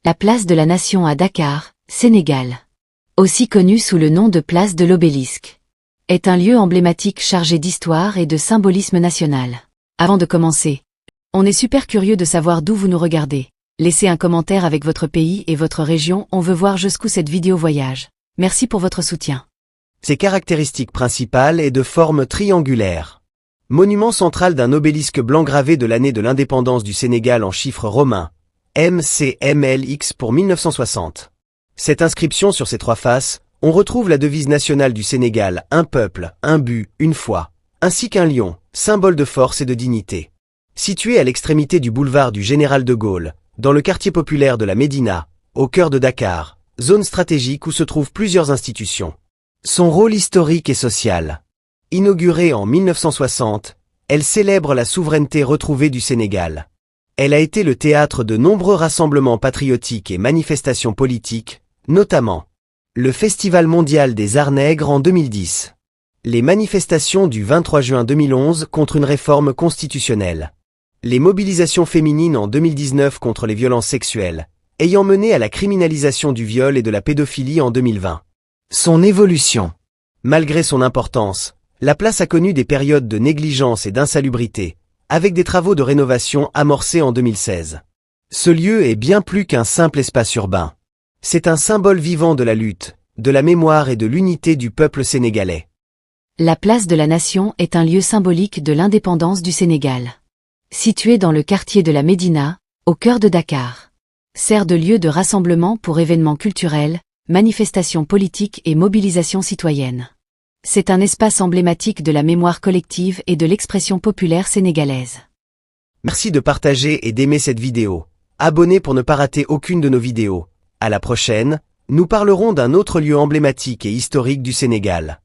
La place de la Nation à Dakar, Sénégal, aussi connue sous le nom de place de l'Obélisque, est un lieu emblématique chargé d'histoire et de symbolisme national. Avant de commencer, on est super curieux de savoir d'où vous nous regardez. Laissez un commentaire avec votre pays et votre région, on veut voir jusqu'où cette vidéo voyage. Merci pour votre soutien. Ses caractéristiques principales est de forme triangulaire. Monument central d'un obélisque blanc gravé de l'année de l'indépendance du Sénégal en chiffres romains, MCMLX pour 1960. Cette inscription sur ses trois faces, on retrouve la devise nationale du Sénégal, un peuple, un but, une foi, ainsi qu'un lion, symbole de force et de dignité. Situé à l'extrémité du boulevard du Général de Gaulle, dans le quartier populaire de la Médina, au cœur de Dakar, zone stratégique où se trouvent plusieurs institutions. Son rôle historique et social. Inaugurée en 1960, elle célèbre la souveraineté retrouvée du Sénégal. Elle a été le théâtre de nombreux rassemblements patriotiques et manifestations politiques, notamment le Festival mondial des Arts nègres en 2010, les manifestations du 23 juin 2011 contre une réforme constitutionnelle, les mobilisations féminines en 2019 contre les violences sexuelles, ayant mené à la criminalisation du viol et de la pédophilie en 2020. Son évolution. Malgré son importance, la place a connu des périodes de négligence et d'insalubrité, avec des travaux de rénovation amorcés en 2016. Ce lieu est bien plus qu'un simple espace urbain. C'est un symbole vivant de la lutte, de la mémoire et de l'unité du peuple sénégalais. La place de la Nation est un lieu symbolique de l'indépendance du Sénégal. Situé dans le quartier de la Médina, au cœur de Dakar. Sert de lieu de rassemblement pour événements culturels, manifestations politiques et mobilisations citoyennes. C'est un espace emblématique de la mémoire collective et de l'expression populaire sénégalaise. Merci de partager et d'aimer cette vidéo. Abonnez pour ne pas rater aucune de nos vidéos. À la prochaine, nous parlerons d'un autre lieu emblématique et historique du Sénégal.